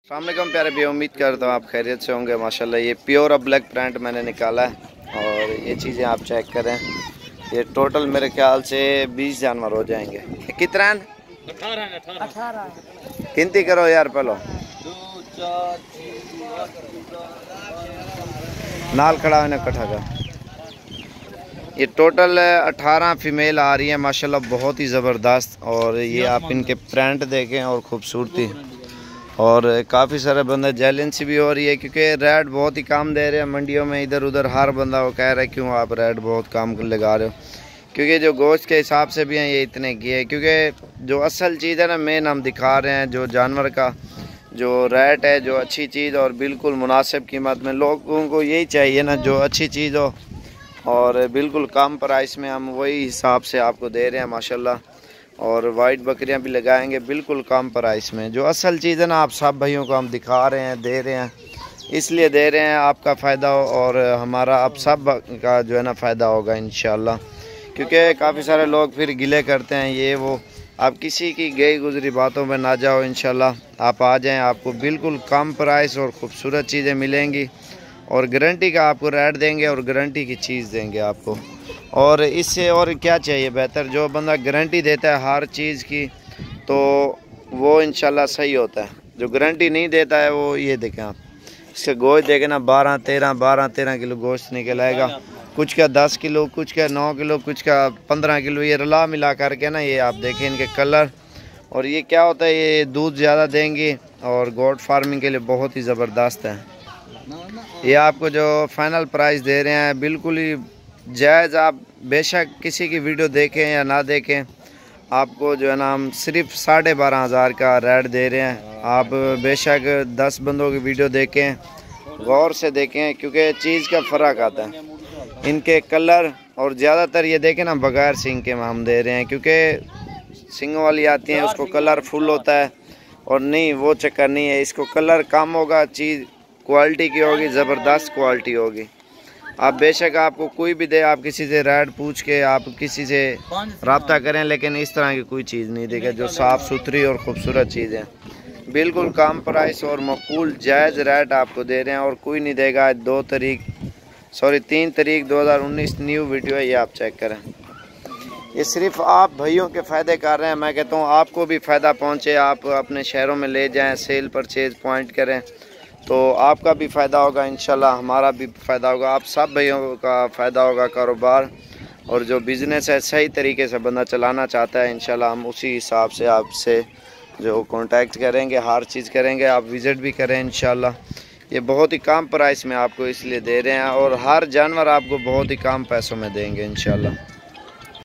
अस्सलामुअलैकुम प्यारे भी, उम्मीद करता हूँ आप खैरियत से होंगे। माशाल्लाह ये प्योर अब ब्लैक प्रिंट मैंने निकाला है और ये चीज़ें आप चेक करें। ये टोटल मेरे ख्याल से 20 जानवर हो जाएंगे। कितना 18 गिनती करो यार, पहलो नाल खड़ा होने कट्ठा का। ये टोटल 18 फीमेल आ रही है माशाल्लाह, बहुत ही ज़बरदस्त। और ये आप इनके प्रिंट देखें और ख़ूबसूरती, और काफ़ी सारे बंदे जेलेंसी भी हो रही है क्योंकि रेट बहुत ही कम दे रहे हैं मंडियों में। इधर उधर हर बंदा वो कह रहा है क्यों आप रेट बहुत कम लगा रहे हो, क्योंकि जो गोश्त के हिसाब से भी हैं ये इतने की है। क्योंकि जो असल चीज़ है ना, मेन हम दिखा रहे हैं जो जानवर का जो रेट है, जो अच्छी चीज़ और बिल्कुल मुनासिब कीमत में। लोगों को यही चाहिए ना, जो अच्छी चीज़ हो और बिल्कुल कम प्राइस में, हम वही हिसाब से आपको दे रहे हैं माशाल्लाह। और वाइट बकरियां भी लगाएंगे बिल्कुल कम प्राइस में। जो असल चीज़ है ना, आप सब भाइयों को हम दिखा रहे हैं, दे रहे हैं, इसलिए दे रहे हैं आपका फ़ायदा हो और हमारा आप सब का जो है ना फ़ायदा होगा इंशाल्लाह। क्योंकि काफ़ी सारे लोग फिर गिले करते हैं ये वो। आप किसी की गई गुजरी बातों में ना जाओ, इंशाल्लाह आप आ जाएँ, आपको बिल्कुल कम प्राइस और ख़ूबसूरत चीज़ें मिलेंगी और गारंटी का आपको रेट देंगे और गारंटी की चीज़ देंगे आपको। और इससे और क्या चाहिए बेहतर। जो बंदा गारंटी देता है हर चीज़ की तो वो इंशाल्लाह सही होता है। जो गारंटी नहीं देता है वो, ये देखें आप, इसके गोश्त देखें ना, 12-13 किलो गोश्त निकल आएगा। कुछ का 10 किलो, कुछ का 9 किलो, कुछ का 15 किलो, ये रला मिला करके ना। ये आप देखें इनके कलर। और ये क्या होता है, ये दूध ज़्यादा देंगी और गोट फार्मिंग के लिए बहुत ही ज़बरदस्त है। ये आपको जो फाइनल प्राइस दे रहे हैं बिल्कुल ही जायज़। आप बेशक किसी की वीडियो देखें या ना देखें, आपको जो है ना हम सिर्फ 12,500 का रेट दे रहे हैं। आप बेशक 10 बंदों की वीडियो देखें, गौर से देखें, क्योंकि चीज़ का फ़र्क आता है। इनके कलर और ज़्यादातर ये देखें ना, बगैर सिंग के हम दे रहे हैं, क्योंकि सिंग वाली आती हैं उसको कलर फुल होता है। और नहीं, वो चक्कर नहीं है, इसको कलर कम होगा, चीज़ क्वालिटी की होगी, ज़बरदस्त क्वालिटी होगी। आप बेशक आपको कोई भी दे, आप किसी से रेट पूछ के आप किसी से रब्ता करें, लेकिन इस तरह की कोई चीज़ नहीं देगा जो साफ़ सुथरी और ख़ूबसूरत चीज़ है। बिल्कुल कम प्राइस और मकबूल जायज़ रेट आपको दे रहे हैं और कोई नहीं देगा। 3 तारीख 2019 न्यू वीडियो है, ये आप चेक करें। ये सिर्फ आप भाइयों के फ़ायदे कर रहे हैं। मैं कहता हूँ आपको भी फ़ायदा पहुँचे, आप अपने शहरों में ले जाएँ, सेल परचेज पॉइंट करें तो आपका भी फ़ायदा होगा इंशाल्लाह, हमारा भी फ़ायदा होगा, आप सब भाइयों का फ़ायदा होगा। कारोबार और जो बिज़नेस है सही तरीके से बंदा चलाना चाहता है, इंशाल्लाह हम उसी हिसाब से आपसे जो कांटेक्ट करेंगे, हर चीज़ करेंगे, आप विज़िट भी करें इंशाल्लाह। ये बहुत ही कम प्राइस में आपको इसलिए दे रहे हैं और हर जानवर आपको बहुत ही कम पैसों में देंगे इंशाल्लाह।